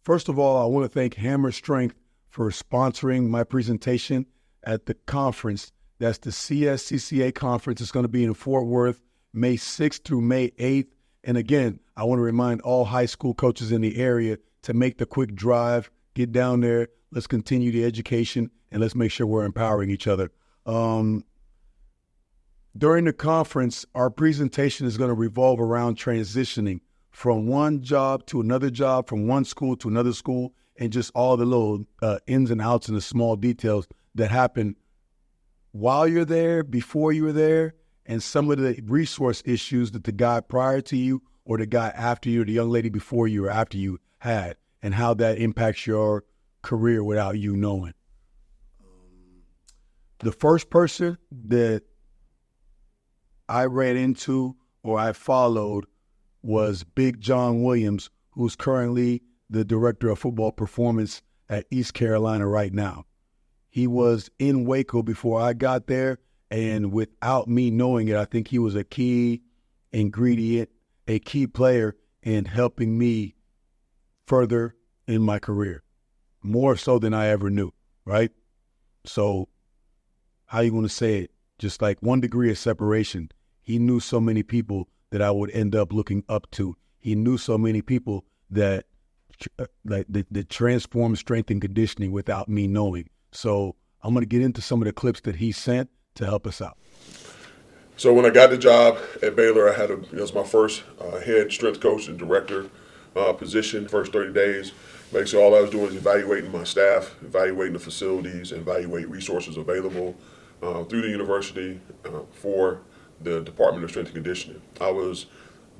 First of all, I want to thank Hammer Strength for sponsoring my presentation at the conference. That's the CSCCa conference. It's going to be in Fort Worth, May 6th through May 8th. And again, I want to remind all high school coaches in the area to make the quick drive, get down there, let's continue the education, and let's make sure we're empowering each other. During the conference, our presentation is going to revolve around transitioning from one job to another job, from one school to another school, and just all the little ins and outs and the small details that happen while you're there, before you were there, and some of the resource issues that the guy prior to you or the guy after you or the young lady before you or after you had, and how that impacts your career without you knowing. The first person that I ran into or I followed was Big John Williams, who's currently the director of football performance at East Carolina right now. He was in Waco before I got there, and without me knowing it, I think he was a key ingredient, a key player in helping me further in my career, more so than I ever knew, right? So how you want to say it? Just like 1 degree of separation. He knew so many people that I would end up looking up to. He knew so many people that transformed strength and conditioning without me knowing. So I'm going to get into some of the clips that he sent to help us out. So when I got the job at Baylor, it was my first head strength coach and director position. First 30 days, basically all I was doing is evaluating my staff, evaluating the facilities, and evaluate resources available through the university for the Department of Strength and Conditioning. I was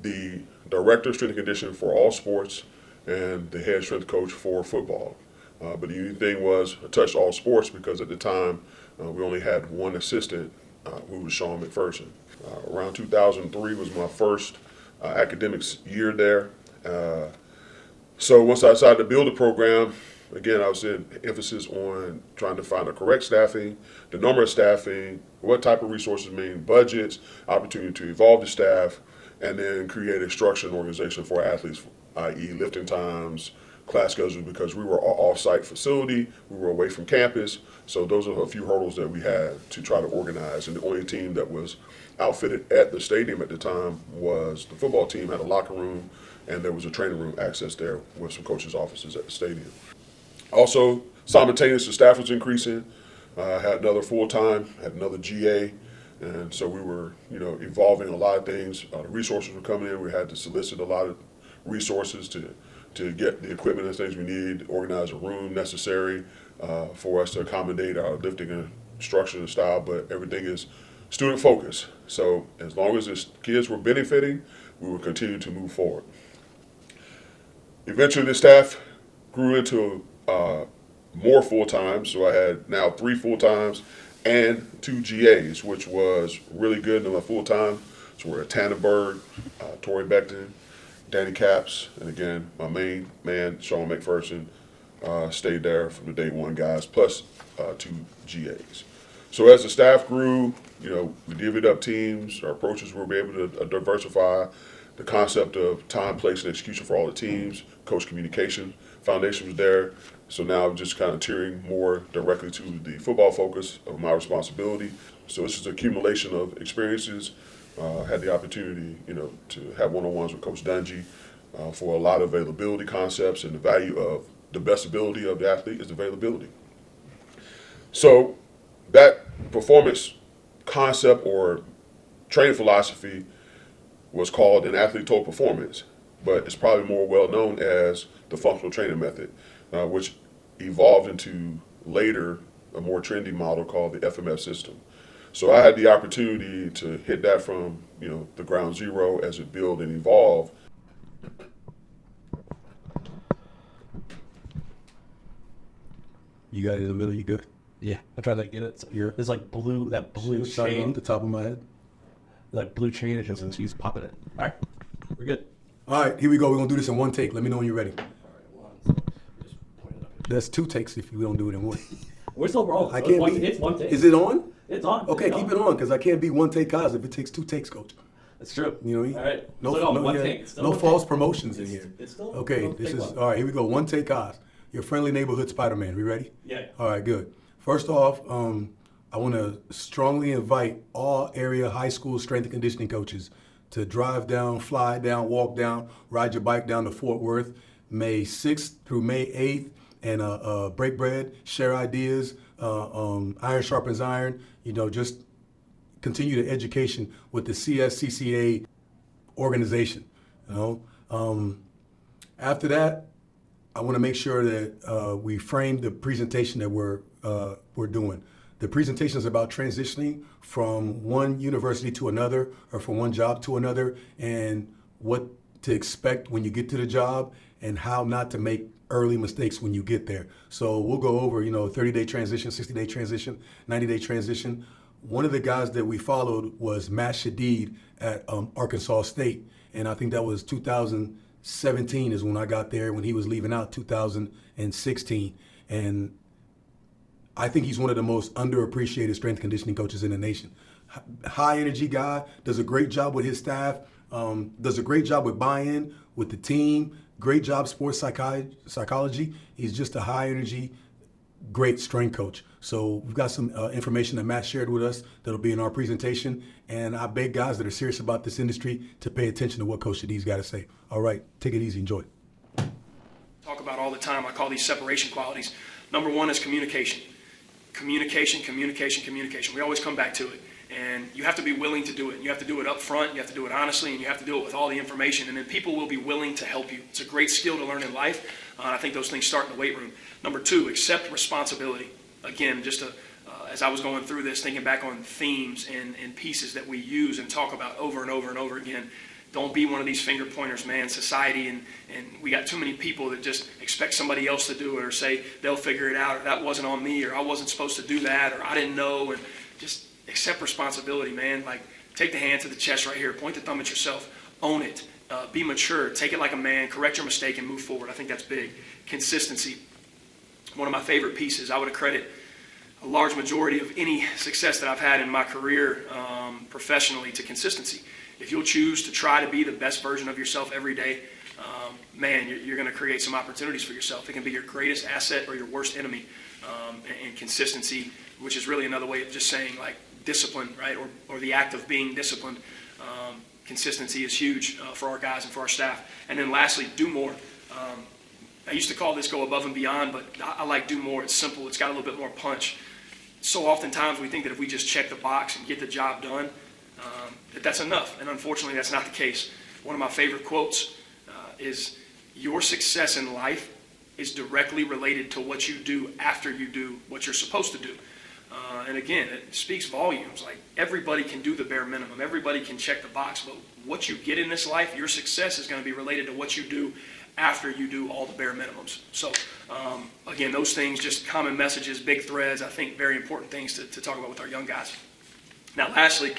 the director of strength and conditioning for all sports and the head strength coach for football. But the unique thing was I touched all sports because at the time we only had one assistant, who was Sean McPherson. Around 2003 was my first academics year there. So once I decided to build a program, again, I was in emphasis on trying to find the correct staffing, the number of staffing, what type of resources mean, budgets, opportunity to evolve the staff, and then create a structure and organization for athletes, i.e. lifting times, class schedules, because we were an off-site facility, we were away from campus, so those are a few hurdles that we had to try to organize. And the only team that was outfitted at the stadium at the time was the football team, had a locker room, and there was a training room access there with some coaches' offices at the stadium. Also, simultaneously, staff was increasing. Had another full-time, had another GA, and so we were, evolving a lot of things. The resources were coming in. We had to solicit a lot of resources to get the equipment and things we need, organize a room necessary for us to accommodate our lifting instruction and style, but everything is student-focused. So as long as the kids were benefiting, we would continue to move forward. Eventually, the staff grew into more full-time, so I had now 3 full-times and 2 GAs, which was really good in my full-time. So we're at Tannenberg, Torrey Beckton, Danny Capps, and again, my main man, Sean McPherson, stayed there from the day one guys, plus 2 GAs. So as the staff grew, we divvied up teams, our approaches were able to diversify. The concept of time, place, and execution for all the teams, coach communication, foundation was there. So now I'm just kind of tiering more directly to the football focus of my responsibility. So it's just an accumulation of experiences. Had the opportunity, to have one-on-ones with Coach Dungy for a lot of availability concepts, and the value of the best ability of the athlete is availability. So that performance concept or training philosophy was called an athlete total performance, but it's probably more well known as the functional training method, which evolved into later a more trendy model called the FMF system. So I had the opportunity to hit that from the ground zero as it built and evolved. You got it in the middle, you good? Yeah, I tried to get it. So there's like blue Starting chain. on the top of my head. Like blue chain, it just keeps popping it. All right, we're good. All right, here we go. We're going to do this in one take. Let me know when you're ready. That's 2 takes if we don't do it in one. We're still rolling. I can't It's one take. Is it on? It's on. Okay, keep it on, because I can't be one take Kaz if it takes 2 takes, coach. That's true. You know what I mean? All right. No, So, no, one yeah, take. It's still no one false take. promotions in here. It's still Okay, still this take is one. all right. Here we go. One take, Kaz. Your friendly neighborhood Spider-Man. We ready? Yeah. All right, good. First off, I want to strongly invite all area high school strength and conditioning coaches to drive down, fly down, walk down, ride your bike down to Fort Worth, May 6th through May 8th, and break bread, share ideas, iron sharpens iron. You know, just continue the education with the CSCCa organization. You know, after that, I want to make sure that we frame the presentation that we're doing. The presentation is about transitioning from one university to another, or from one job to another, and what to expect when you get to the job, and how not to make early mistakes when you get there. So we'll go over, 30-day transition, 60-day transition, 90-day transition. One of the guys that we followed was Matt Shadid at Arkansas State, and I think that was 2017 is when I got there, when he was leaving out 2016. And I think he's one of the most underappreciated strength conditioning coaches in the nation. High energy guy, does a great job with his staff, does a great job with buy-in with the team, great job sports psychology. He's just a high energy, great strength coach. So we've got some information that Matt shared with us that'll be in our presentation. And I beg guys that are serious about this industry to pay attention to what Coach Shadid's got to say. All right, take it easy, enjoy. Talk about all the time. I call these separation qualities. Number one is communication. Communication. We always come back to it. And you have to be willing to do it. You have to do it up front, you have to do it honestly, and you have to do it with all the information. And then people will be willing to help you. It's a great skill to learn in life. I think those things start in the weight room. Number two, accept responsibility. Again, as I was going through this, thinking back on themes and pieces that we use and talk about over and over and over again. Don't be one of these finger pointers, man. Society, and we got too many people that just expect somebody else to do it, or say they'll figure it out, or that wasn't on me, or I wasn't supposed to do that, or I didn't know. And just accept responsibility, man. Like, take the hand to the chest right here. Point the thumb at yourself. Own it. Be mature. Take it like a man. Correct your mistake and move forward. I think that's big. Consistency. One of my favorite pieces. I would accredit a large majority of any success that I've had in my career professionally to consistency. If you'll choose to try to be the best version of yourself every day, man, you're going to create some opportunities for yourself. It can be your greatest asset or your worst enemy. And consistency, which is really another way of just saying, like, discipline, right? Or the act of being disciplined. Consistency is huge for our guys and for our staff. And then lastly, do more. I used to call this go above and beyond, but I like do more. It's simple. It's got a little bit more punch. So oftentimes we think that if we just check the box and get the job done, that's enough. And unfortunately, that's not the case. One of my favorite quotes is, your success in life is directly related to what you do after you do what you're supposed to do. And again, it speaks volumes. Like, everybody can do the bare minimum. Everybody can check the box. But what you get in this life, your success is going to be related to what you do after you do all the bare minimums. So, again, those things, just common messages, big threads, I think very important things to talk about with our young guys. Now, lastly,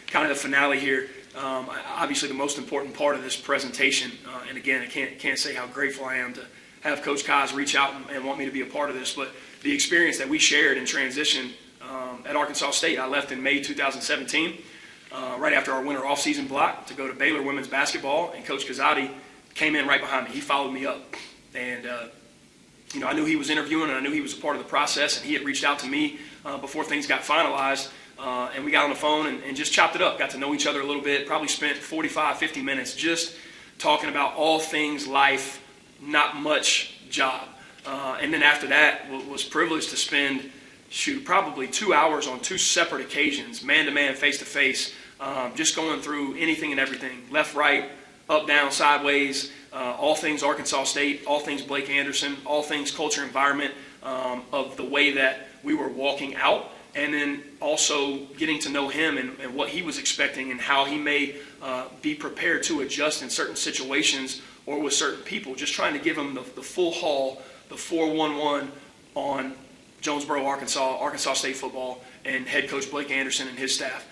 kind of the finale here. Obviously, the most important part of this presentation, and again, I can't say how grateful I am to have Coach Kaz reach out and want me to be a part of this, but the experience that we shared in transition at Arkansas State. I left in May 2017, right after our winter off-season block, to go to Baylor women's basketball, and Coach Kazadi came in right behind me. He followed me up, and I knew he was interviewing, and I knew he was a part of the process, and he had reached out to me before things got finalized, and we got on the phone and just chopped it up, got to know each other a little bit, probably spent 45, 50 minutes just talking about all things life, not much job. And then after that, was privileged to spend, probably 2 hours on two separate occasions, man-to-man, face-to-face, just going through anything and everything, left, right, up, down, sideways, all things Arkansas State, all things Blake Anderson, all things culture, environment, of the way that we were walking out, and then also getting to know him and what he was expecting and how he may be prepared to adjust in certain situations or with certain people, just trying to give him the full haul, the 411 on Jonesboro, Arkansas State football, and head coach Blake Anderson and his staff.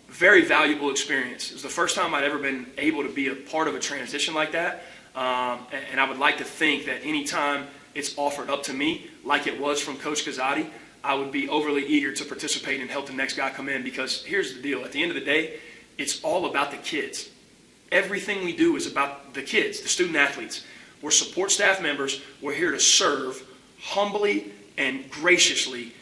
Very valuable experience. It was the first time I'd ever been able to be a part of a transition like that. And I would like to think that anytime it's offered up to me, like it was from Coach Kazadi, I would be overly eager to participate and help the next guy come in, because here's the deal. At the end of the day, it's all about the kids. Everything we do is about the kids, the student athletes. We're support staff members. We're here to serve humbly and graciously.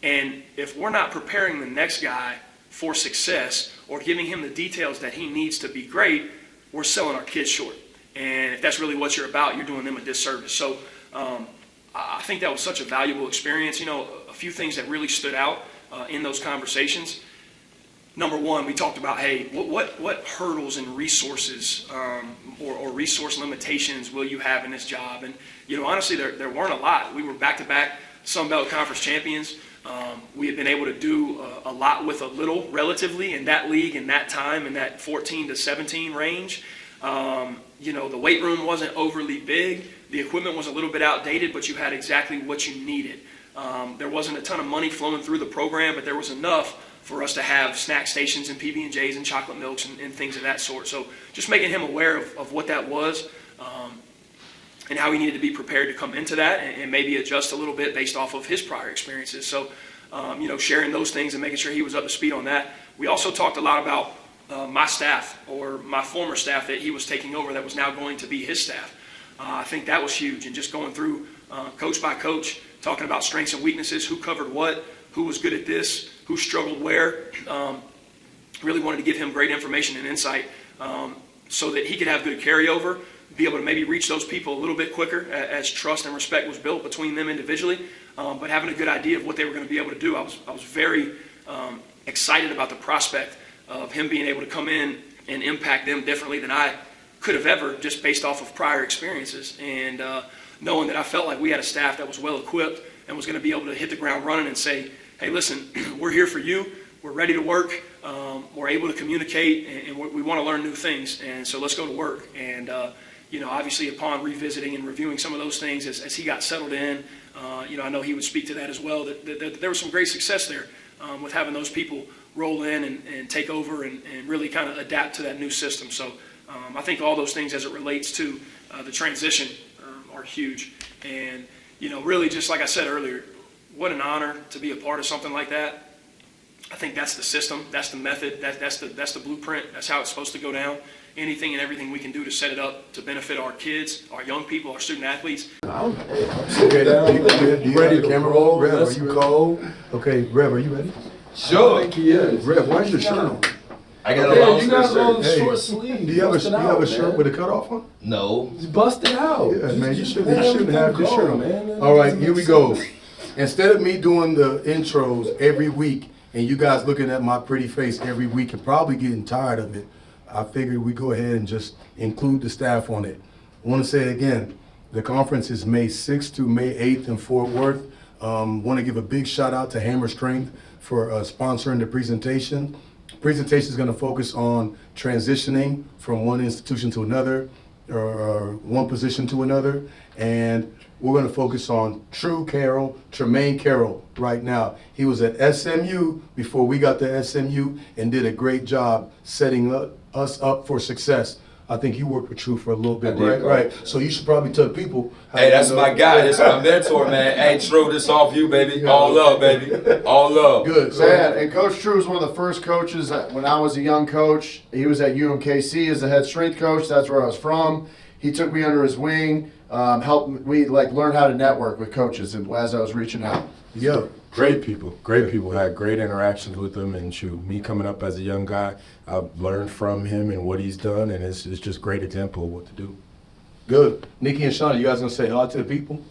And if we're not preparing the next guy for success or giving him the details that he needs to be great, we're selling our kids short. And if that's really what you're about, you're doing them a disservice. So I think that was such a valuable experience. You know, a few things that really stood out in those conversations. Number one, we talked about, hey, what hurdles and resources or resource limitations will you have in this job? And, you know, honestly, there weren't a lot. We were back-to-back Sun Belt Conference champions. We had been able to do a lot with a little, relatively, in that league, in that time, in that 14 to 17 range. You know, the weight room wasn't overly big. The equipment was a little bit outdated, but you had exactly what you needed. There wasn't a ton of money flowing through the program, but there was enough for us to have snack stations and PB&Js and chocolate milks and things of that sort. So just making him aware of what that was and how he needed to be prepared to come into that and maybe adjust a little bit based off of his prior experiences. So, you know, sharing those things and making sure he was up to speed on that. We also talked a lot about my staff or my former staff that he was taking over that was now going to be his staff. I think that was huge, and just going through coach by coach, talking about strengths and weaknesses, who covered what, who was good at this, who struggled where. Really wanted to give him great information and insight so that he could have good carryover, be able to maybe reach those people a little bit quicker as trust and respect was built between them individually, but having a good idea of what they were going to be able to do. I was very excited about the prospect of him being able to come in and impact them differently than I could have ever, just based off of prior experiences, and knowing that I felt like we had a staff that was well equipped and was going to be able to hit the ground running and say, hey, listen, we're here for you. We're ready to work. We're able to communicate, and we want to learn new things. And so let's go to work. And, you know, obviously upon revisiting and reviewing some of those things as he got settled in, you know, I know he would speak to that as well, that there was some great success there with having those people roll in and take over and really kind of adapt to that new system. So I think all those things as it relates to the transition are huge. And, you know, really just like I said earlier, what an honor to be a part of something like that. I think that's the system, that's the method, that's the blueprint, that's how it's supposed to go down. Anything and everything we can do to set it up to benefit our kids, our young people, our student athletes. Okay, you ready? Camera roll. Rev, are you cold? Okay, Rev, are you ready? Sure. I think he is. Rev, why's your shirt on? I got a long you got shirt. on short sleeves. Do you have a shirt with a cutoff on? No. Just bust it out. Yeah, man, you shouldn't have this shirt on. Man. All right, here we go. Instead of me doing the intros every week and you guys looking at my pretty face every week and probably getting tired of it, I figured we go ahead and just include the staff on it. I want to say it again, the conference is May 6th to May 8th in Fort Worth. Want to give a big shout out to Hammer Strength for sponsoring the presentation. The presentation is going to focus on transitioning from one institution to another or one position to another, and we're going to focus on Trumain Carroll right now. He was at SMU before we got to SMU and did a great job setting us up for success. I think you worked with True for a little bit, right? Right. So you should probably tell people. Hey, that's my guy. That's my mentor, man. Hey, True, this off you, baby. All love, baby. All love. Good. So, Man, and Coach True was one of the first coaches when I was a young coach. He was at UMKC as the head strength coach. That's where I was from. He took me under his wing, helped me learn how to network with coaches, and as I was reaching out. yeah. Great people. Had great interactions with them, and shoot, me coming up as a young guy, I've learned from him and what he's done, and it's just great example of what to do. Good. Nikki and Shauna, you guys gonna say hi to the people?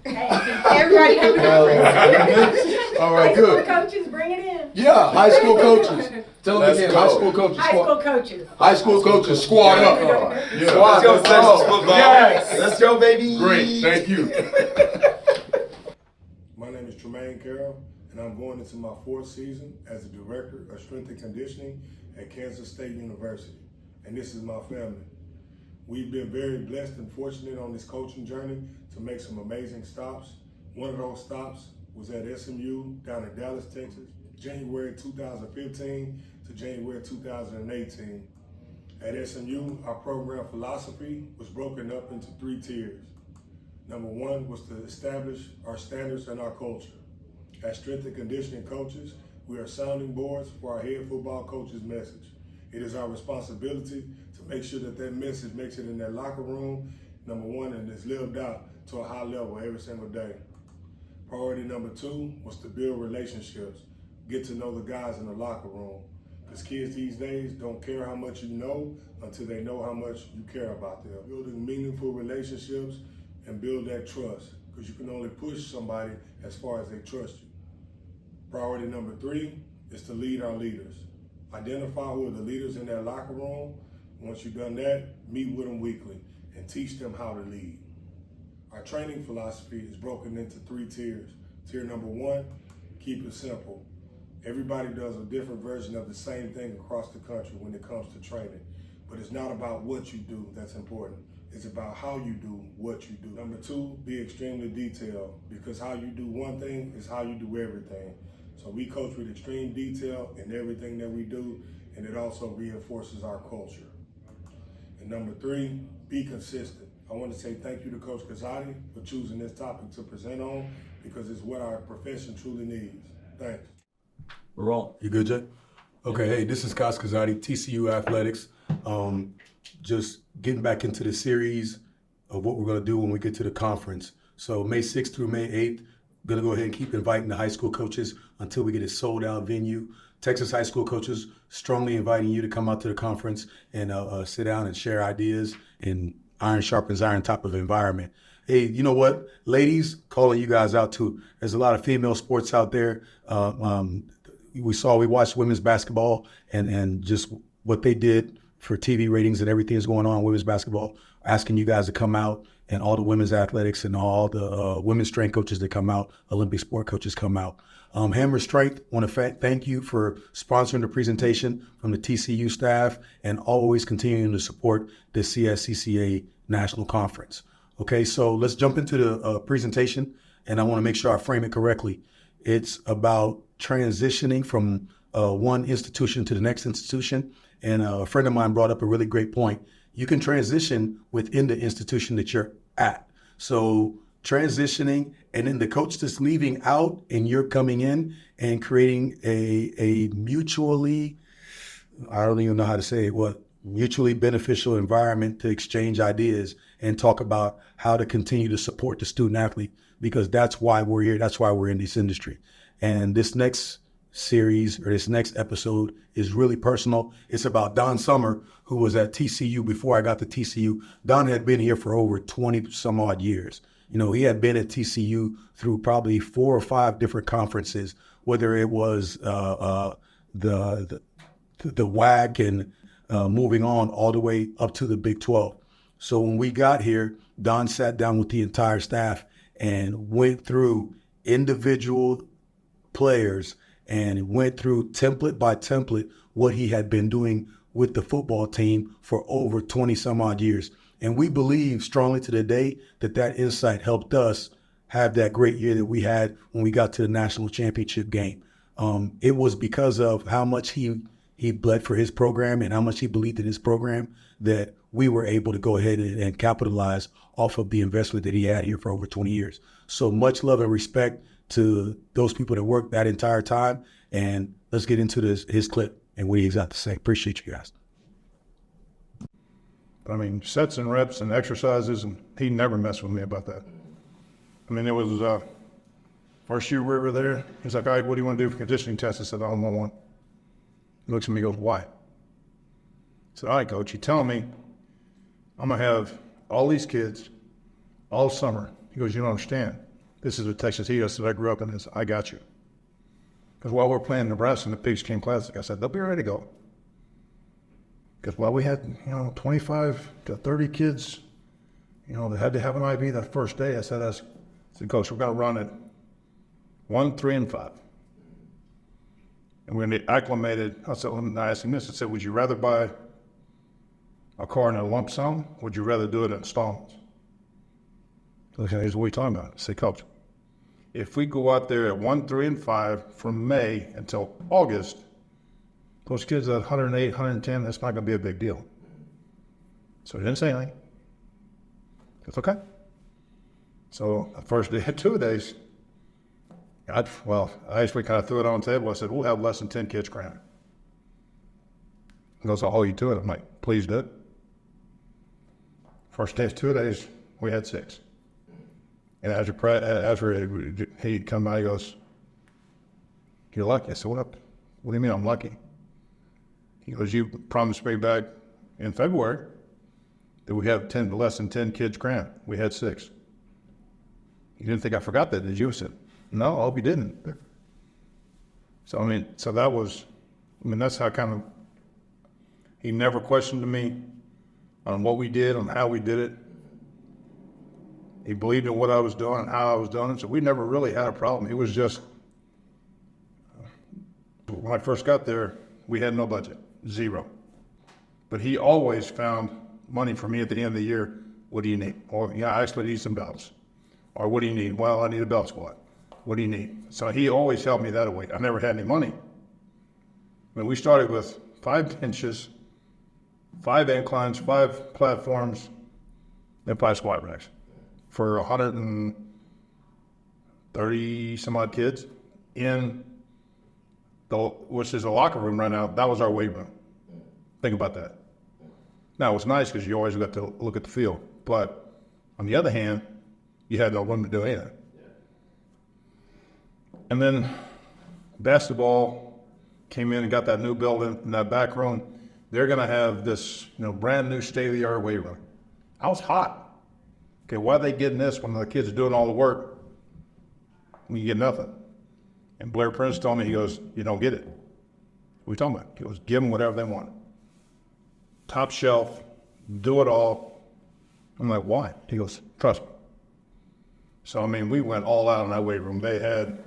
Everybody have a All right, High school good. coaches, bring it in. Yeah, high school coaches. Tell them Let's again, go. high school coaches. High school coaches. High school coaches, squad up. Yeah. Let's go, Texas football. Yes. Let's go, baby. Great, thank you. My name is Trumain Carroll, and I'm going into my 4th season as the Director of Strength and Conditioning at Kansas State University, and this is my family. We've been very blessed and fortunate on this coaching journey to make some amazing stops. One of those stops was at SMU down in Dallas, Texas, January 2015 to January 2018. At SMU, our program philosophy was broken up into 3 tiers. Number 1 was to establish our standards and our culture. As strength and conditioning coaches, we are sounding boards for our head football coach's message. It is our responsibility to make sure that that message makes it in that locker room, number one, and is lived out to a high level every single day. Priority number 2 was to build relationships, get to know the guys in the locker room. Because kids these days don't care how much you know until they know how much you care about them. Building meaningful relationships and build that trust, because you can only push somebody as far as they trust you. Priority number 3 is to lead our leaders. Identify who are the leaders in that locker room. Once you've done that, meet with them weekly and teach them how to lead. Our training philosophy is broken into 3 tiers. Tier number 1, keep it simple. Everybody does a different version of the same thing across the country when it comes to training. But it's not about what you do that's important. It's about how you do what you do. Number 2, be extremely detailed, because how you do one thing is how you do everything. So we coach with extreme detail in everything that we do, and it also reinforces our culture. And number 3, be consistent. I want to say thank you to Coach Kazadi for choosing this topic to present on, because it's what our profession truly needs. Thanks. We're rolling. You good, Jay? Okay, hey, this is Kaz Kazadi, TCU Athletics. Just getting back into the series of what we're going to do when we get to the conference. So May 6th through May 8th, going to go ahead and keep inviting the high school coaches until we get a sold-out venue. Texas high school coaches strongly inviting you to come out to the conference and sit down and share ideas in iron sharpens iron type of environment. Hey, you know what? Ladies, calling you guys out too. There's a lot of female sports out there. We watched women's basketball and just what they did for TV ratings and everything that's going on in women's basketball, asking you guys to come out, and all the women's athletics and all the women's strength coaches that come out, Olympic sport coaches come out. Hammer Strength, want to thank you for sponsoring the presentation from the TCU staff and always continuing to support the CSCCa National Conference. Okay, so let's jump into the presentation, and I want to make sure I frame it correctly. It's about transitioning from one institution to the next institution, and a friend of mine brought up a really great point. You can transition within the institution that you're at. So transitioning, and then the coach that's leaving out and you're coming in and creating a mutually, I don't even know how to say it, mutually beneficial environment to exchange ideas and talk about how to continue to support the student athlete, because that's why we're here. That's why we're in this industry. And this next series or this next episode is really personal. It's about Don Sommer, who was at TCU before I got to TCU. Don had been here for over 20 some odd years. You know, he had been at TCU through probably 4 or 5 different conferences, whether it was the WAC and moving on all the way up to the Big 12. So when we got here, Don sat down with the entire staff and went through individual players and went through template by template what he had been doing with the football team for over 20 some odd years. And we believe strongly to the day that that insight helped us have that great year that we had when we got to the national championship game. It was because of how much he bled for his program and how much he believed in his program that we were able to go ahead and capitalize off of the investment that he had here for over 20 years. So much love and respect to those people that worked that entire time. And let's get into his clip and what he's got to say. Appreciate you guys. I mean, sets and reps and exercises, and he never messed with me about that. I mean, it was first year we were there, he's like, all right, what do you want to do for conditioning tests? I said, I don't want one. He looks at me and goes, why? I said, all right, coach, you telling me I'm going to have all these kids all summer. He goes, you don't understand. This is the Texas heat. I said, I grew up in this. I got you. Because while we're playing Nebraska in the Pigs King Classic, I said, they'll be ready to go. Because while we had, 25 to 30 kids, that had to have an IV that first day, I said, Coach, we're going to run it 1, 3, and 5. And we're going to get acclimated. I asked him this. I said, would you rather buy a car in a lump sum? Or would you rather do it in installments? He said, here's what we're talking about. I said, Coach, if we go out there at 1, 3, and 5 from May until August, those kids at 108, 110, that's not going to be a big deal. So he didn't say anything. It's okay. So the first day, 2 days, I actually kind of threw it on the table. I said, we'll have less than 10 kids cramming. He goes, I'll hold you to it. I'm like, please do it. First day, 2 days, we had 6. And after he'd come by, he goes, you're lucky. I said, what do you mean I'm lucky? He goes, you promised me back in February that we have less than 10 kids crammed. We had 6. You didn't think I forgot that, did you? I said, no, I hope you didn't. So, that's how kind of, he never questioned me on what we did, on how we did it. He believed in what I was doing and how I was doing it. So we never really had a problem. It was just, when I first got there, we had no budget, 0. But he always found money for me at the end of the year. What do you need? Or, yeah, I actually need some belts. Or what do you need? Well, I need a belt squad. What do you need? So he always helped me that way. I never had any money. We started with 5 benches, 5 inclines, 5 platforms, and 5 squat racks for 130 some odd kids which is a locker room right now. That was our weight room. Think about that. Now, it was nice because you always got to look at the field. But on the other hand, you had no room to do anything. And then basketball came in and got that new building in that back room. They're going to have this, brand new state-of-the-art weight room. I was hot. Okay, why are they getting this when the kids are doing all the work? When you get nothing. And Blair Prince told me, he goes, you don't get it. What are we talking about? He goes, give them whatever they want. Top shelf, do it all. I'm like, why? He goes, trust me. So, we went all out in that weight room. They had,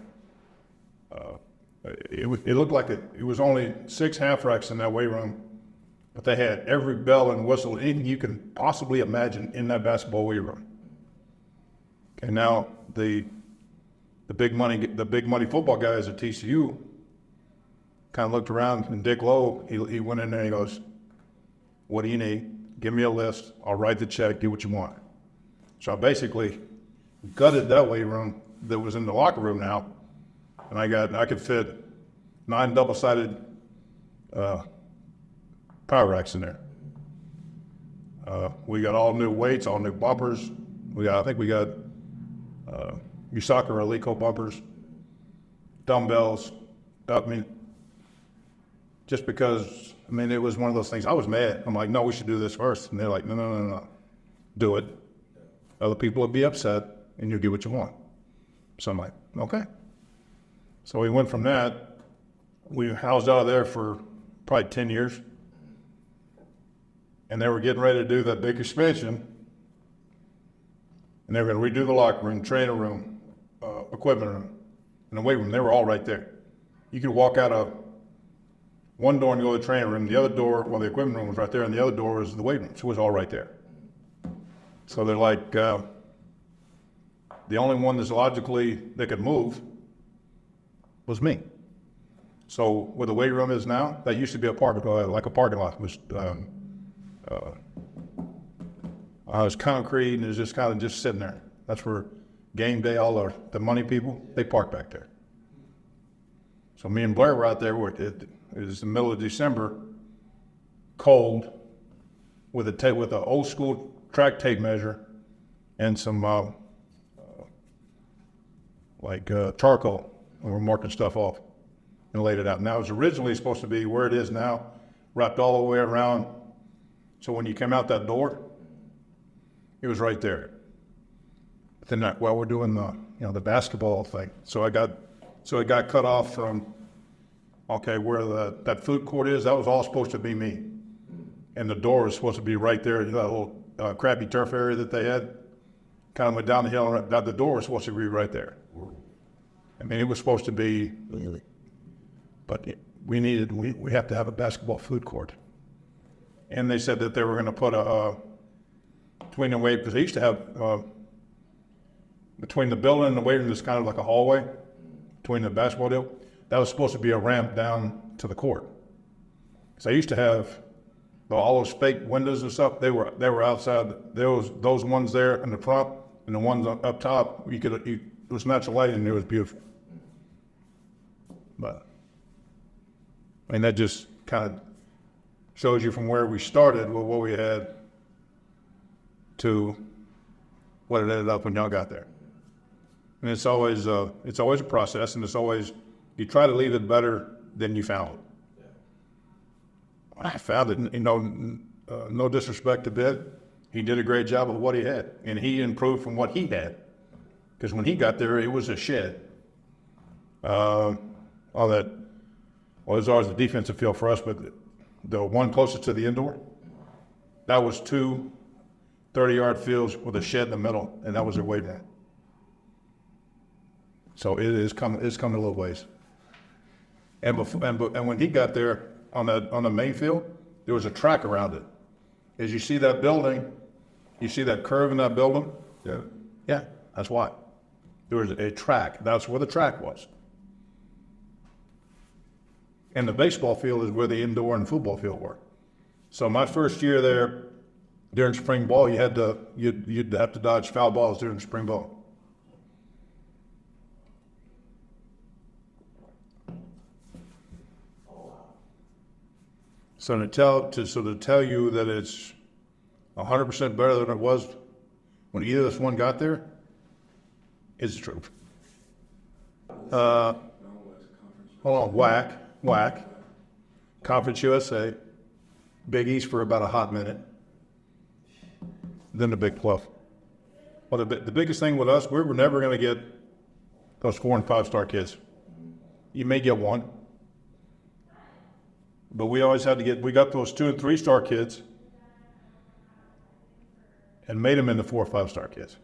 it looked like it was only 6 half racks in that weight room, but they had every bell and whistle, anything you can possibly imagine in that basketball weight room. And now the big money football guys at TCU kind of looked around, and Dick Lowe, he went in there and he goes, what do you need? Give me a list. I'll write the check. Do what you want. So I basically gutted that weight room that was in the locker room now, and I could fit 9 double-sided power racks in there. We got all new weights, all new bumpers. I think we got USACA or Alico bumpers, dumbbells. Just because, it was one of those things. I was mad. I'm like, no, we should do this first. And they're like, no. Do it. Other people will be upset, and you'll get what you want. So I'm like, okay. So we went from that. We housed out of there for probably 10 years. And they were getting ready to do that big expansion. And they were going to redo the locker room, training room, equipment room, and the weight room. They were all right there. You could walk out of one door and go to the training room. The other door, the equipment room was right there, and the other door was the weight room. So it was all right there. So they're like, the only one that's logically that could move was me. So where the weight room is now, that used to be a parking lot. It was, it was concrete, and it was just kind of just sitting there. That's where game day, all the money people, they park back there. So me and Blair were out there. It was the middle of December, cold, with an old school track tape measure and some charcoal. And we're marking stuff off and laid it out. Now it was originally supposed to be where it is now, wrapped all the way around. So when you came out that door, it was right there. But then while we're doing the basketball thing, so it got cut off from where that food court is. That was all supposed to be me, and the door was supposed to be right there. That little crappy turf area that they had, kind of went down the hill. And the door was supposed to be right there. It was supposed to be, but we have to have a basketball food court. And they said that they were going to put between the weight, because they used to have between the building and the weight room, there's kind of like a hallway between the basketball deal. That was supposed to be a ramp down to the court. So they used to have all those fake windows and stuff. They were outside. There was those ones there in the front, and the ones up top. It was natural light, and it was beautiful. But that just kind of shows you from where we started with what we had to what it ended up when y'all got there. And it's always a process, and it's always, you try to leave it better than you found it. I found it, no disrespect to Bid, he did a great job of what he had, and he improved from what he had. Because when he got there, it was a shed. All that, well, it was always the defensive field for us, but the one closest to the indoor, that was 2 30-yard fields with a shed in the middle, and that was their weight room. So it's coming a little ways. And when he got there on the main field, there was a track around it. As you see that building, you see that curve in that building? Yeah. Yeah, that's why. There was a track. That's where the track was. And the baseball field is where the indoor and football field were. So my first year there, during spring ball, you'd have to dodge foul balls during spring ball. So to tell you that it's 100% better than it was when either of us one got there is the truth. Hold on, WAC, Conference USA, Big East for about a hot minute, then the Big 12. Well, the biggest thing with us, we were never going to get those 4 and 5 star kids. You may get one, but we always had to we got those 2 and 3 star kids and made them into 4 or 5 star kids.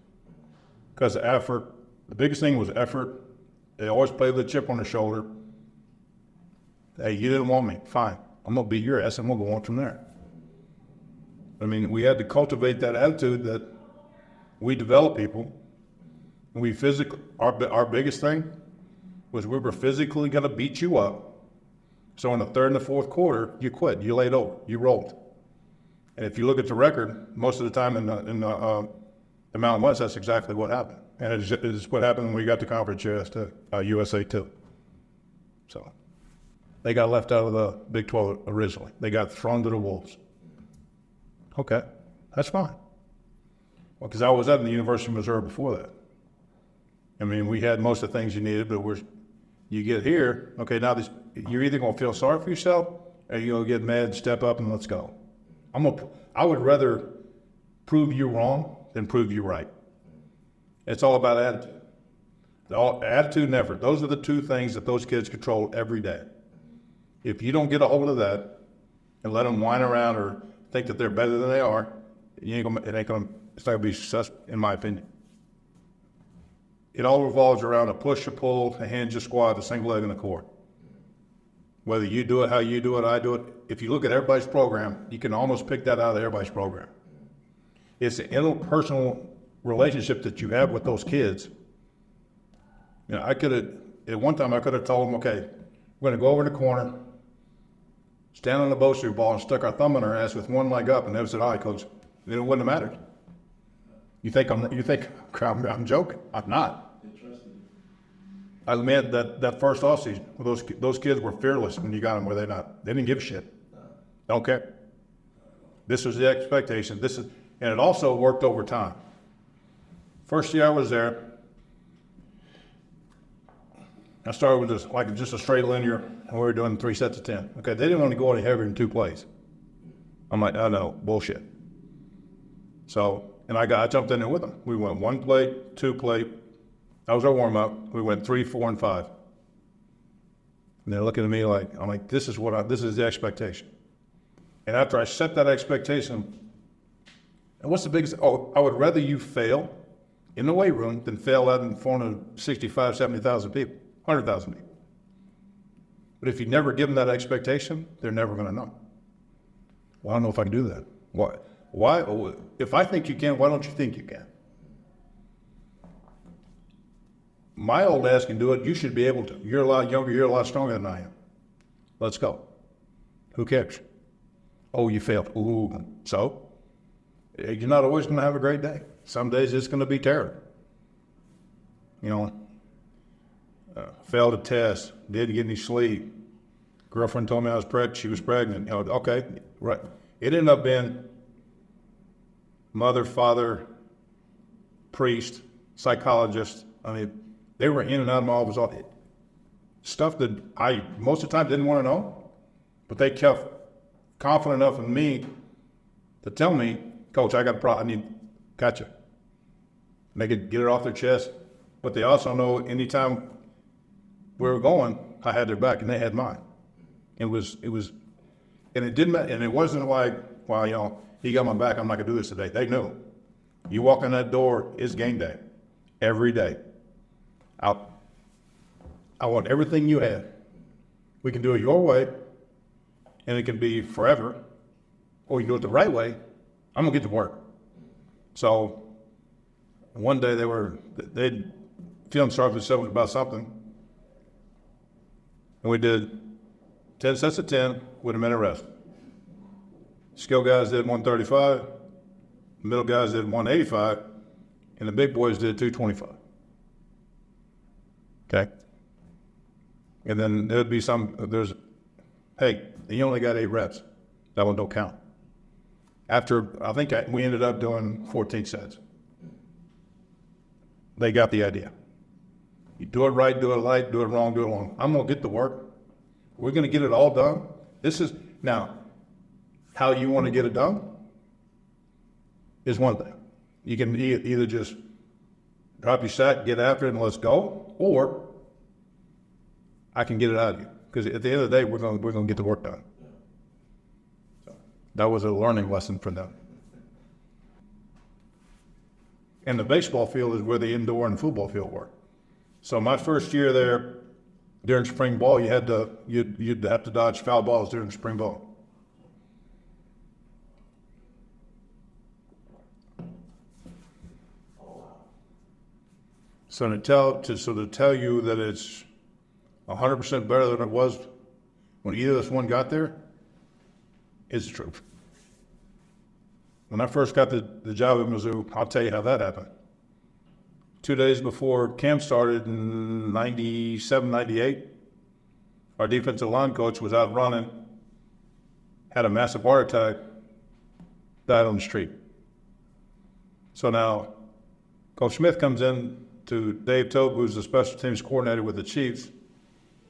Because the effort, the biggest thing was effort. They always played with a chip on their shoulder. Hey, you didn't want me, fine. I'm going to beat your ass and we'll go on from there. I mean, we had to cultivate that attitude that we develop people. We physically, our biggest thing was we were physically going to beat you up. So in the 3rd and the 4th quarter, you quit, you laid over, you rolled. And if you look at the record, most of the time in the Mountain West, that's exactly what happened. And it is what happened when we got to Conference USA too. So they got left out of the Big 12 originally. They got thrown to the Wolves. Okay, that's fine. Well, because I was at the University of Missouri before that. I mean, we had most of the things you needed, but you get here, okay, now you're either going to feel sorry for yourself or you're going to get mad, step up, and let's go. I would rather prove you wrong than prove you right. It's all about attitude. Attitude and effort. Those are the 2 things that those kids control every day. If you don't get a hold of that and let them whine around or think that they're better than they are, it's not going to be successful, in my opinion. It all revolves around a push, a pull, a hinge, a squat, a single leg, and a core. Whether you do it, how you do it, I do it. If you look at everybody's program, you can almost pick that out of everybody's program. It's the interpersonal relationship that you have with those kids. You know, at one time I could have told them, okay, we're going to go over in the corner, stand on the bowstring ball and stuck our thumb in our ass with one leg up, and they said, all right, coach, then it wouldn't have mattered. You think I'm joking? I'm not. I mean, that first offseason, those kids were fearless when you got them, were they not? They didn't give a shit. Don't care. This was the expectation. And it also worked over time. First year I was there, I started with just a straight linear, and we were doing 3 sets of 10. Okay, they didn't want to go any heavier than 2 plays. I'm like, oh no, bullshit. So, and I jumped in there with them. We went 1 play, 2 play. That was our warm up. We went 3, 4, and 5. And they're looking at me like, I'm like, this is the expectation. And after I set that expectation, and what's the biggest? Oh, I would rather you fail in the weight room than fail out in front of 65, 70,000 people, 100,000 people. But if you never give them that expectation, they're never going to know. Well, I don't know if I can do that. Why? If I think you can, why don't you think you can? My old ass can do it. You should be able to. You're a lot younger. You're a lot stronger than I am. Let's go. Who cares? Oh, you failed. Ooh. So? You're not always going to have a great day. Some days it's going to be terrible. You know, failed a test, didn't get any sleep, Girlfriend told me I was pregnant. She was pregnant. You know, okay, right. It ended up being mother, father, priest, psychologist. I mean, they were in and out of my office. All stuff that I most of the time didn't want to know, but they kept confident enough in me to tell me, Coach, I got a problem. I need, gotcha. And they could get it off their chest, but they also know anytime we were going, I had their back and they had mine. And it didn't matter, and it wasn't like, well, you know, he got my back, I'm not gonna do this today. They knew. You walk in that door, it's game day. Every day. I want everything you have. We can do it your way, and it can be forever, or you do it the right way. I'm gonna get to work. So one day they'd feeling sorry for themselves about something, and we did 10 sets of 10 with a minute rest. Skill guys did 135, middle guys did 185, and the big boys did 225. Okay? And then there'd be hey, you only got 8 reps. That one don't count. I think we ended up doing 14 sets. They got the idea. You do it right, do it light, do it wrong, do it wrong. I'm gonna get to work. We're gonna get it all done. This is, now, how you wanna get it done is one thing. You can either just drop your sack, get after it, and let's go, or I can get it out of you. Because at the end of the day, we're gonna get the work done. So that was a learning lesson for them. And the baseball field is where the indoor and football field were. So my first year there, during spring ball, you'd have to dodge foul balls during spring ball. So to tell you that it's 100% better than it was when either of us one got there is the truth. When I first got the job at Mizzou, I'll tell you how that happened. 2 days before camp started in 97, 98, our defensive line coach was out running, had a massive heart attack, died on the street. So now Coach Smith comes in to Dave Tobe, who's the special teams coordinator with the Chiefs,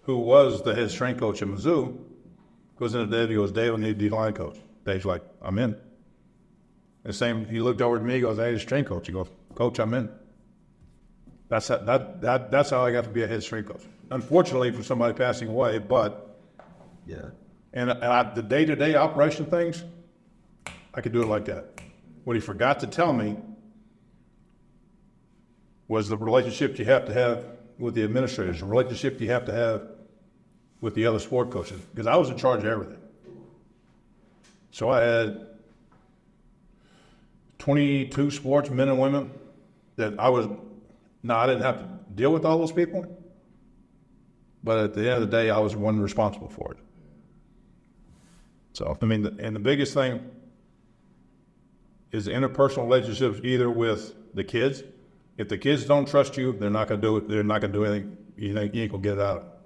who was the head strength coach at Mizzou, goes into Dave, he goes, Dave, I need a D-line coach. Dave's like, I'm in. The same, he looked over at me, he goes, I need a strength coach. He goes, Coach, I'm in. That's how I got to be a head strength coach. Unfortunately for somebody passing away, but yeah. And the day-to-day operation things, I could do it like that. What he forgot to tell me was the relationship you have to have with the administrators, the relationship you have to have with the other sport coaches, because I was in charge of everything. So I had 22 sports, men and women, that I didn't have to deal with all those people, but at the end of the day, I was the one responsible for it. So, I mean, and the biggest thing is interpersonal relationships, either with the kids. If the kids don't trust you, they're not going to do it. They're not going to do anything. You ain't going to get it out.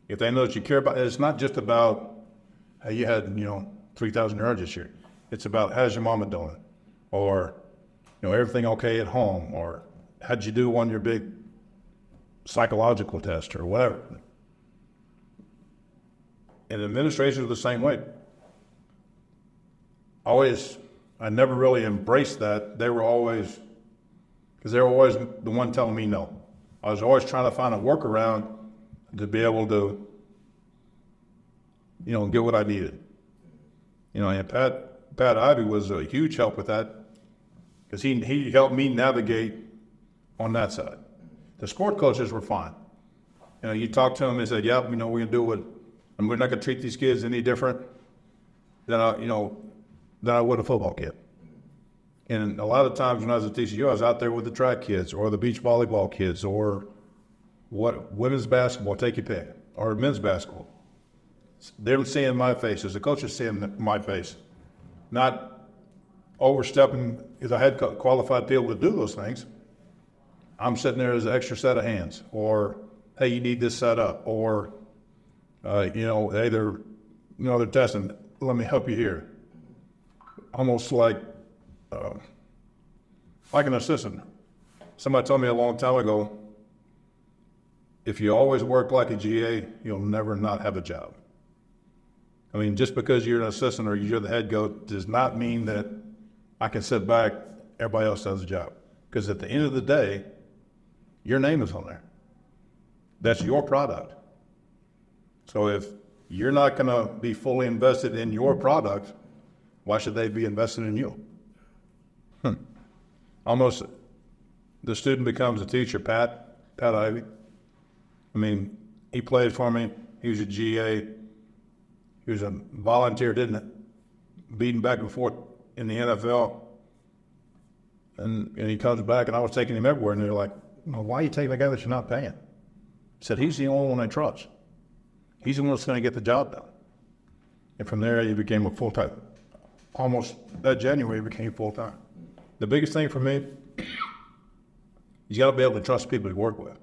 If they know that you care about it, it's not just about, hey, you had, 3,000 yards this year. It's about, how's your mama doing? Or, everything okay at home? Or how'd you do on your big psychological test or whatever? And administrators are the same way. I never really embraced that. They were always the one telling me no. I was always trying to find a workaround to be able to, get what I needed. And Pat Ivy was a huge help with that, because he helped me navigate on that side. The sport coaches were fine. You talk to them and said, we're going to do it, and we're not going to treat these kids any different than I would a football kid. And a lot of times when I was at TCU, I was out there with the track kids or the beach volleyball kids or women's basketball, take your pick, or men's basketball. They're seeing my face as the coach is seeing my face, not overstepping, because I had qualified people to do those things. I'm sitting there as an extra set of hands, or, hey, you need this set up, or, They're testing. Let me help you here. Almost like an assistant. Somebody told me a long time ago, if you always work like a GA, you'll never not have a job. I mean, just because you're an assistant or you're the head coach does not mean that I can sit back, everybody else does a job. Because at the end of the day, your name is on there. That's your product. So if you're not going to be fully invested in your product, why should they be invested in you? Almost the student becomes a teacher, Pat Ivy. I mean, he played for me. He was a GA. He was a volunteer, beating back and forth in the NFL. And he comes back, and I was taking him everywhere, and they're like, well, why are you taking the guy that you're not paying? I said, he's the only one I trust. He's the one that's going to get the job done. And from there, he became a full-time. Almost that January, he became full-time. The biggest thing for me, you got to be able to trust people to work with.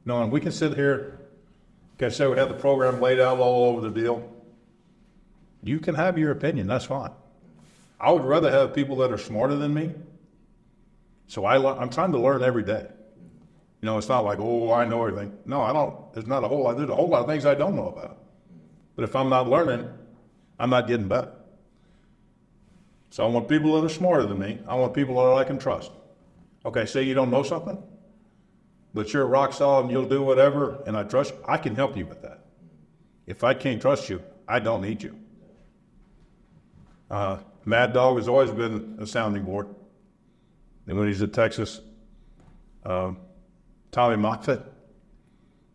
No, and we can sit here, like I said, we have the program laid out all over the deal. You can have your opinion, that's fine. I would rather have people that are smarter than me. So I'm trying to learn every day. It's not like, oh, I know everything. No, I don't. There's a whole lot of things I don't know about. But if I'm not learning, I'm not getting better. So I want people that are smarter than me. I want people that I can trust. Okay, say you don't know something, but you're rock solid and you'll do whatever, and I trust you, I can help you with that. If I can't trust you, I don't need you. Mad Dog has always been a sounding board. And when he's at Texas, Tommy Moffitt,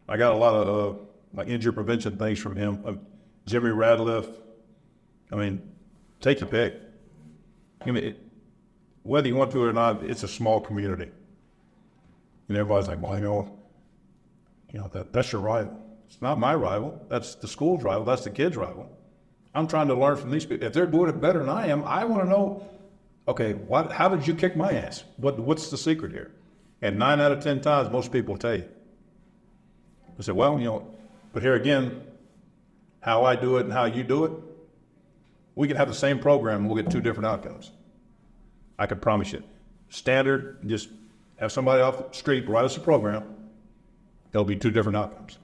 I got a lot of injury prevention things from him. Jimmy Radcliffe. I mean, take your pick. Whether you want to or not, it's a small community. And everybody's like, well, that's your rival. It's not my rival. That's the school's rival. That's the kid's rival. I'm trying to learn from these people. If they're doing it better than I am, I want to know, okay, how did you kick my ass? What's the secret here? And 9 out of 10 times, most people tell you. I said, well, but here again, how I do it and how you do it, we can have the same program and we'll get 2 different outcomes. I can promise you. Standard, just have somebody off the street write us a program, there'll be 2 different outcomes.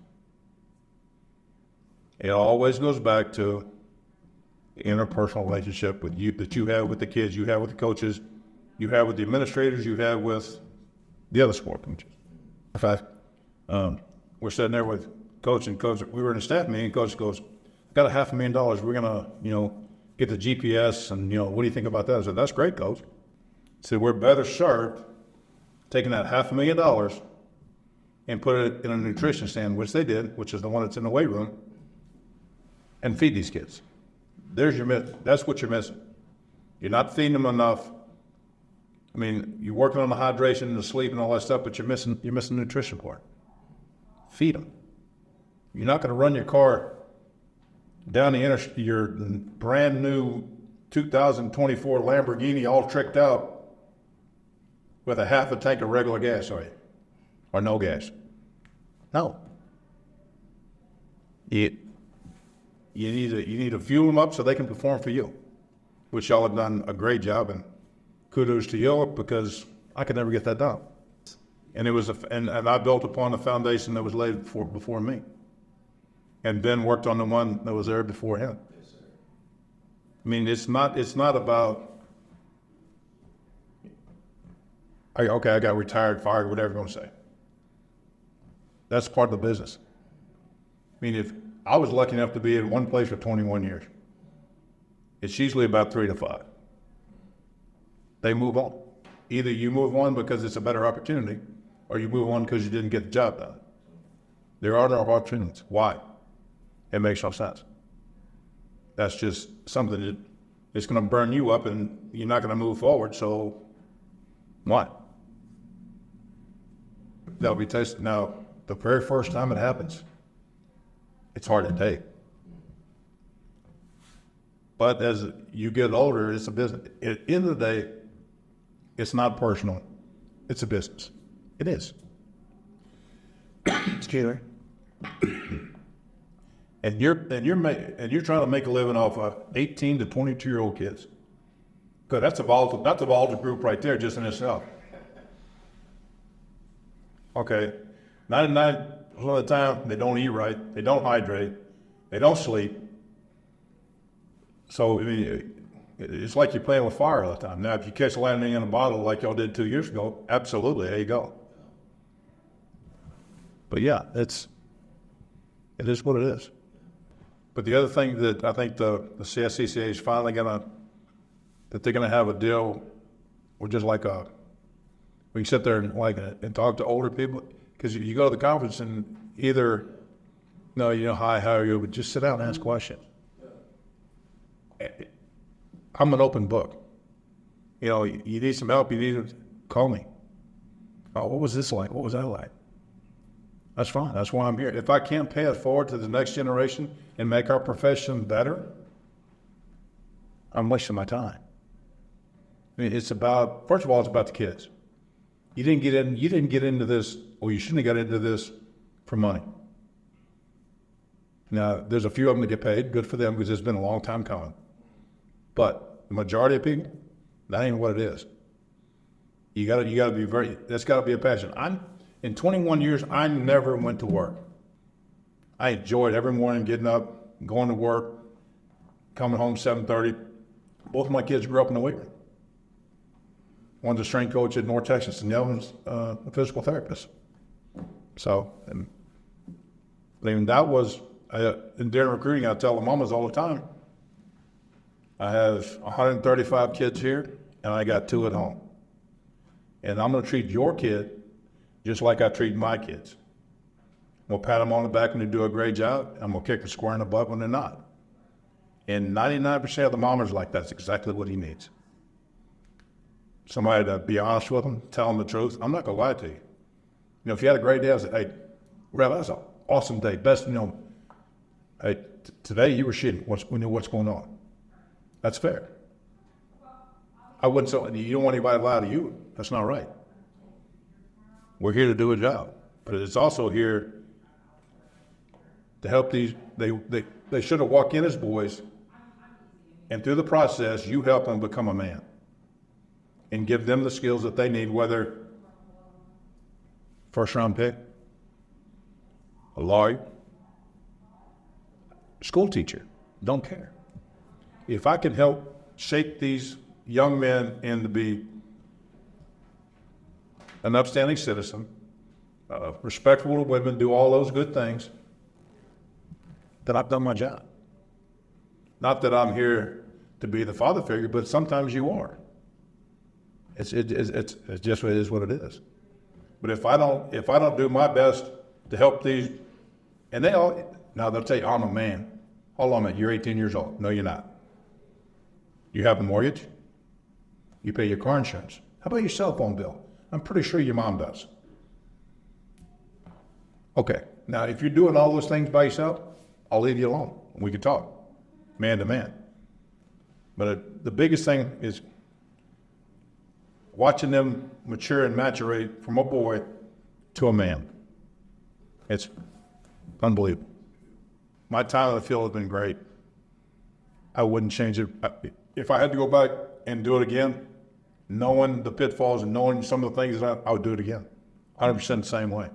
It always goes back to the interpersonal relationship that you have with the kids, you have with the coaches, you have with the administrators, you have with the other sport coaches. In fact, we're sitting there with coach, we were in a staff meeting, coach goes, got $500,000, we're gonna, get the GPS, and what do you think about that? I said, that's great, coach. I said, we're better served taking that $500,000 and put it in a nutrition stand, which they did, which is the one that's in the weight room, and feed these kids. That's what you're missing. You're not feeding them enough. I mean, you're working on the hydration and the sleep and all that stuff, but you're missing the nutrition part. Feed them. You're not going to run your car down your brand new 2024 Lamborghini all tricked out with a half a tank of regular gas, are you? Or no gas? No. You need to fuel them up so they can perform for you, which y'all have done a great job, and kudos to you because I could never get that done. And it was and I built upon the foundation that was laid before me. And Ben worked on the one that was there before him. Yes, sir. I mean, it's not about, okay, I got retired, fired, whatever you're going to say. That's part of the business. I mean, if I was lucky enough to be in one place for 21 years, it's usually about 3 to 5. They move on. Either you move on because it's a better opportunity, or you move on because you didn't get the job done. There are no opportunities. Why? It makes no sense. That's just something that it's going to burn you up and you're not going to move forward, so why? That'll be tasted. Now, the very first time it happens, it's hard to take. But as you get older, it's a business. At the end of the day, it's not personal. It's a business. It is. Excuse me. and you're trying to make a living off of 18 to 22-year-old kids. Because that's a volatile group right there just in itself. Okay, 99% of the time they don't eat right, they don't hydrate, they don't sleep. So I mean, it's like you're playing with fire all the time. Now, if you catch lightning in a bottle like y'all did 2 years ago, absolutely, there you go. But yeah, it is what it is. But the other thing that I think the CSCCa is finally that they're gonna have a deal with just like we can sit there and talk to older people, because you go to the conference and either, no, hi, how are you, but just sit down and ask questions. I'm an open book. You need some help, you need to call me. Oh, what was this like? What was that like? That's fine. That's why I'm here. If I can't pay it forward to the next generation and make our profession better, I'm wasting my time. I mean, first of all, it's about the kids. You didn't get into this, or you shouldn't have got into this for money. Now, there's a few of them that get paid. Good for them, because it's been a long time coming. But the majority of people, that ain't what it is. You gotta be that's gotta be a passion. In 21 years, I never went to work. I enjoyed every morning getting up, going to work, coming home 7:30. Both of my kids grew up in the weight room. One's a strength coach at North Texas, and the other one's a physical therapist. So, I mean, that was, during recruiting, I tell the mamas all the time, I have 135 kids here, and I got 2 at home. And I'm gonna treat your kid just like I treat my kids. We'll pat them on the back when they do a great job. I'm gonna kick them square in the butt when they're not. And 99% of the mamas like that's exactly what he needs. Somebody to be honest with him, tell him the truth. I'm not gonna lie to you. If you had a great day, I said, hey, Rev, that's an awesome day. Best, hey, today you were shitting. We know what's going on. That's fair. I wouldn't say, you don't want anybody to lie to you. That's not right. We're here to do a job, but it's also here to help these, they should have walked in as boys, and through the process, you help them become a man and give them the skills that they need, whether first round pick, a lawyer, school teacher, don't care. If I can help shape these young men into be an upstanding citizen, respectful to women, do all those good things, then I've done my job. Not that I'm here to be the father figure, but sometimes you are. It's just what it is what it is. But if I don't do my best to help these, and they'll tell you, I'm a man. Hold on a minute, you're 18 years old. No, you're not. You have a mortgage. You pay your car insurance. How about your cell phone bill? I'm pretty sure your mom does. Okay, now if you're doing all those things by yourself, I'll leave you alone. We can talk, man to man. But the biggest thing is watching them mature and maturate from a boy to a man. It's unbelievable. My time in the field has been great. I wouldn't change it. If I had to go back and do it again, knowing the pitfalls and knowing some of the things, I would do it again. 100% the same way.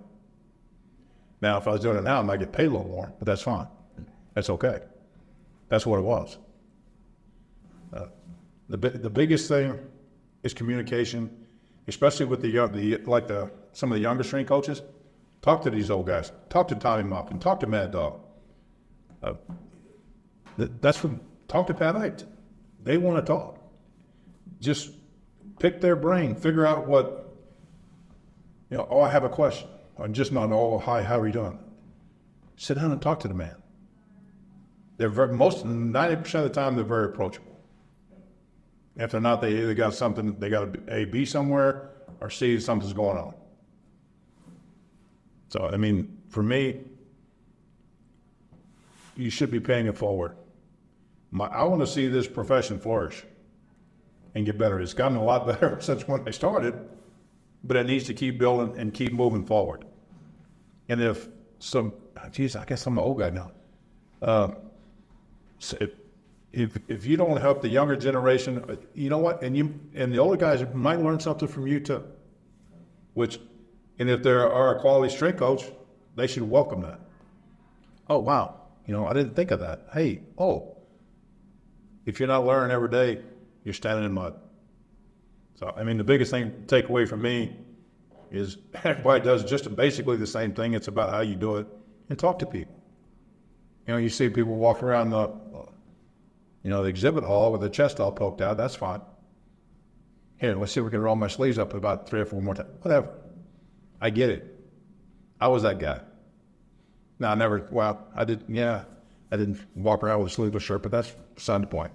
Now, if I was doing it now, I might get paid a little more, but that's fine. That's okay. That's what it was. The biggest thing is communication, especially with some of the younger strength coaches. Talk to these old guys. Talk to Tommy Moffin. Talk to Mad Dog. Talk to Pat Knight. They want to talk. Just pick their brain. Figure out what, I have a question. Or just not, hi, how are you doing? Sit down and talk to the man. 90% of the time, they're very approachable. If they're not, they either got something, they got A, B somewhere, or C, something's going on. So, I mean, for me, you should be paying it forward. I want to see this profession flourish and get better. It's gotten a lot better since when I started, but it needs to keep building and keep moving forward. And if I guess I'm an old guy now. So if you don't help the younger generation, you know what? And the older guys might learn something from you too. And if there are a quality strength coach, they should welcome that. Oh wow, I didn't think of that. Hey, if you're not learning every day, you're standing in mud. So I mean, the biggest thing to take away from me is everybody does just basically the same thing. It's about how you do it and talk to people. You see people walk around the exhibit hall with their chest all poked out. That's fine. Here, let's see if we can roll my sleeves up about 3 or 4 more times. Whatever. I get it. I was that guy. No, I didn't walk around with a sleeveless shirt, but that's beside the point.